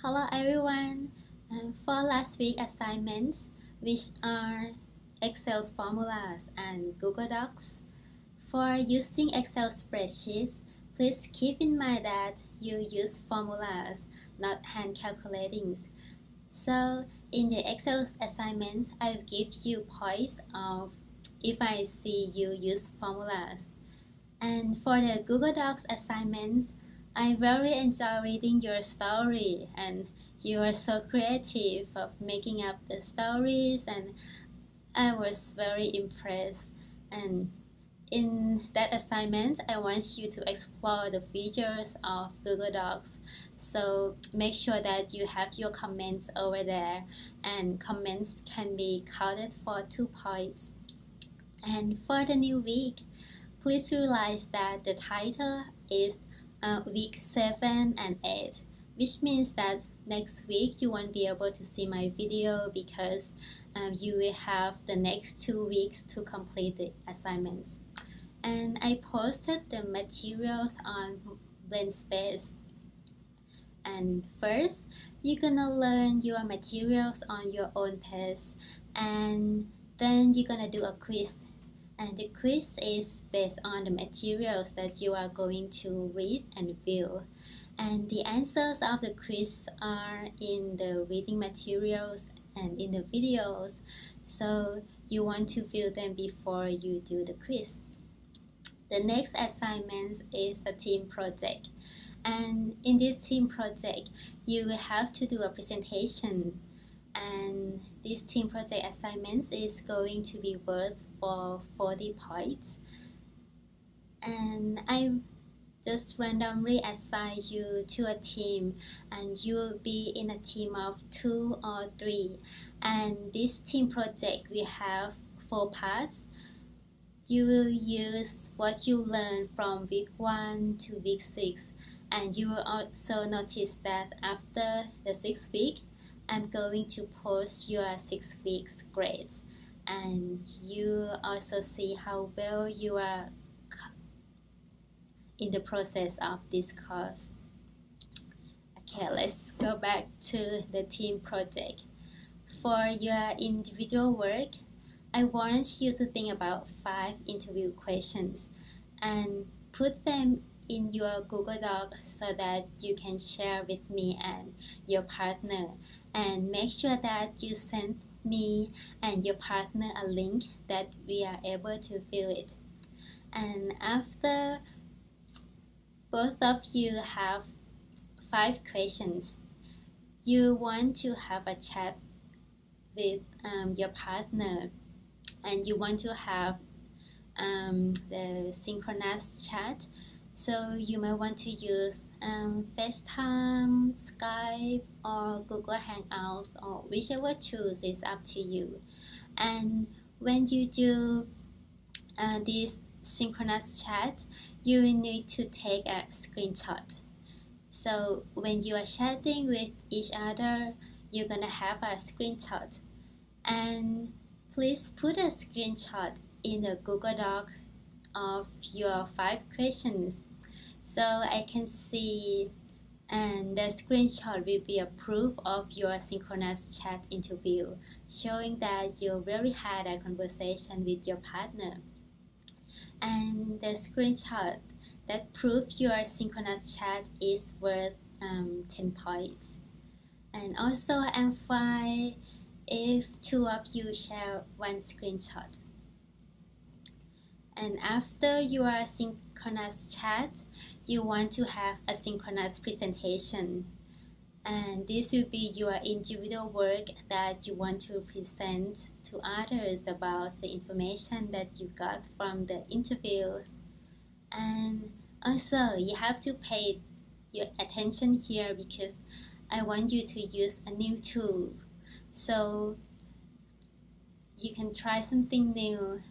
Hello everyone. For last week assignments, which are Excel formulas and Google Docs. For using Excel spreadsheets, please keep in mind that you use formulas, not hand calculating. So in the Excel assignments, I will give you points of if I see you use formulas. And for the Google Docs assignments, I very enjoy reading your story, and you are so creative of making up the stories, and I was very impressed. And in that assignment, I want you to explore the features of Google Docs. So make sure that you have your comments over there, and comments can be counted for 2 points. And for the new week, please realize that the title is week 7 and 8, which means that next week you won't be able to see my video because you will have the next 2 weeks to complete the assignments. And I posted the materials on Blend. And first, you're gonna learn your materials on your own pace, and then you're gonna do a quiz. And the quiz is based on the materials that you are going to read and view. And the answers of the quiz are in the reading materials and in the videos. So you want to view them before you do the quiz. The next assignment is a team project. And in this team project, you will have to do a presentation. And this team project assignment is going to be worth for 40 points. And I just randomly assign you to a team, and you will be in a team of 2 or 3. And this team project will have 4 parts. You will use what you learned from week 1 to week 6. And you will also notice that after the 6th week, I'm going to post your 6 weeks grades, and you also see how well you are in the process of this course. Okay, let's go back to the team project. For your individual work, I want you to think about 5 interview questions and put them in your Google Doc so that you can share with me and your partner, and make sure that you send me and your partner a link that we are able to view it. And after both of you have 5 questions, you want to have a chat with your partner, and you want to have the synchronous chat. So you might want to use FaceTime, Skype, or Google Hangouts, or whichever tools is up to you. And when you do this synchronous chat, you will need to take a screenshot. So when you are chatting with each other, you're gonna have a screenshot. And please put a screenshot in the Google Doc of your 5 questions, so I can see, and the screenshot will be a proof of your synchronous chat interview, showing that you really had a conversation with your partner. And the screenshot that proves your synchronous chat is worth 10 points. And also I'm fine if 2 of you share 1 screenshot. And after your synchronous chat, you want to have a synchronous presentation. And this will be your individual work that you want to present to others about the information that you got from the interview. And also, you have to pay your attention here because I want you to use a new tool. So you can try something new.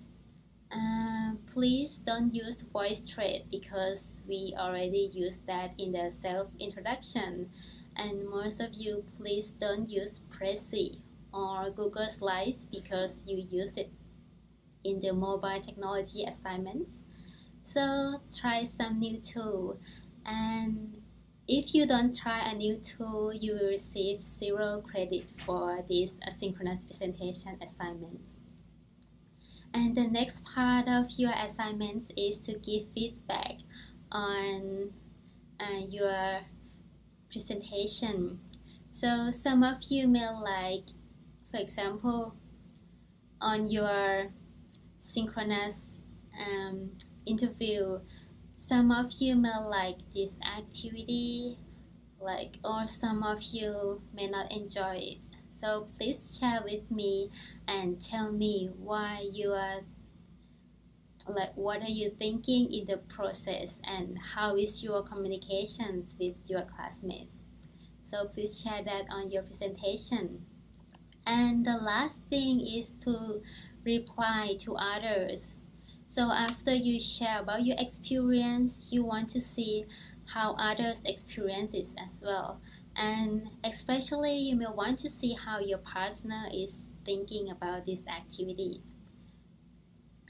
Please don't use VoiceThread because we already used that in the self-introduction. And most of you, please don't use Prezi or Google Slides because you use it in the mobile technology assignments. So try some new tool. And If you don't try a new tool, you will receive 0 credit for this asynchronous presentation assignment. And the next part of your assignments is to give feedback on your presentation. So some of you may like, for example, on your synchronous interview, some of you may like this activity, or some of you may not enjoy it. So please share with me and tell me why you are what are you thinking in the process and how is your communication with your classmates. So please share that on your presentation. And the last thing is to reply to others. So after you share about your experience, you want to see how others experience it as well. And especially you may want to see how your partner is thinking about this activity.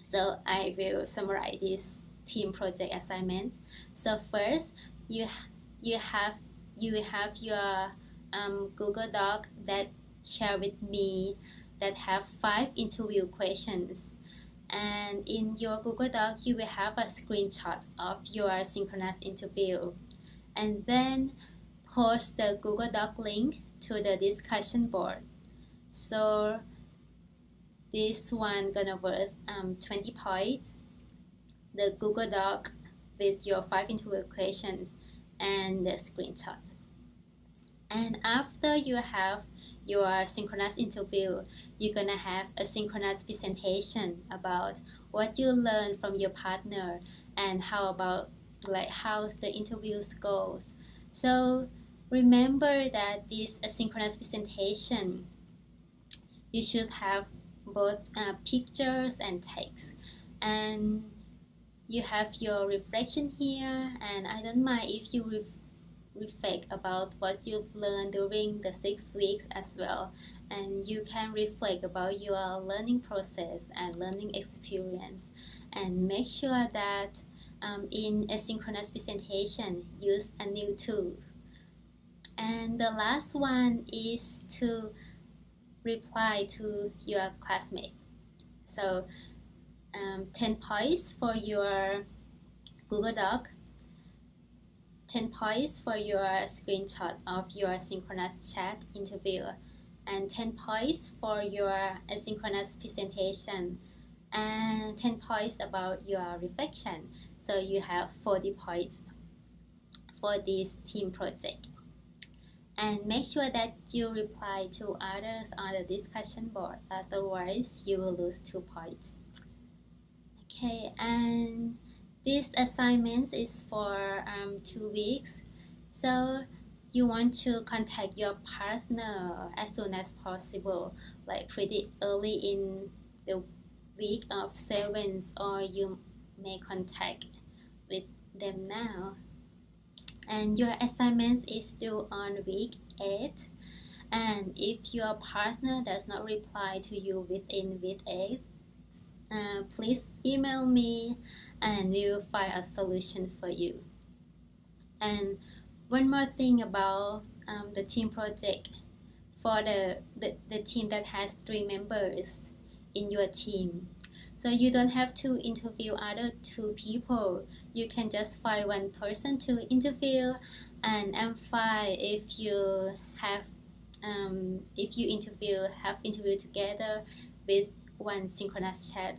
So I will summarize this team project assignment. So first, you have your Google Doc that share with me that have 5 interview questions. And in your Google Doc, you will have a screenshot of your synchronous interview. And then post the Google Doc link to the discussion board. So this one gonna worth 20 points. The Google Doc with your 5 interview questions and the screenshot. And after you have your synchronous interview, you're gonna have a synchronous presentation about what you learned from your partner and how the interviews goes. So remember that this asynchronous presentation, you should have both pictures and text, and you have your reflection here, and I don't mind if you reflect about what you've learned during the 6 weeks as well, and you can reflect about your learning process and learning experience, and make sure that in asynchronous presentation use a new tool. And the last one is to reply to your classmate. So 10 points for your Google Doc, 10 points for your screenshot of your synchronous chat interview, and 10 points for your asynchronous presentation, and 10 points about your reflection. So you have 40 points for this team project. And make sure that you reply to others on the discussion board, otherwise you will lose 2 points. Okay, and this assignment is for 2 weeks. So you want to contact your partner as soon as possible, like pretty early in the week of 7th, or you may contact with them now. And your assignment is due on week 8. And if your partner does not reply to you within week 8, please email me and we will find a solution for you. And one more thing about the team project, for the team that has 3 members in your team. So you don't have to interview other 2 people. You can just find 1 person to interview, and I'm fine if you have interview together with 1 synchronous chat.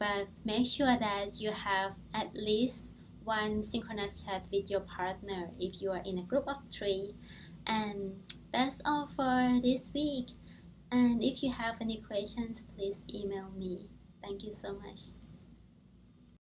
But make sure that you have at least 1 synchronous chat with your partner if you are in a group of 3. And that's all for this week. And if you have any questions, please email me. Thank you so much.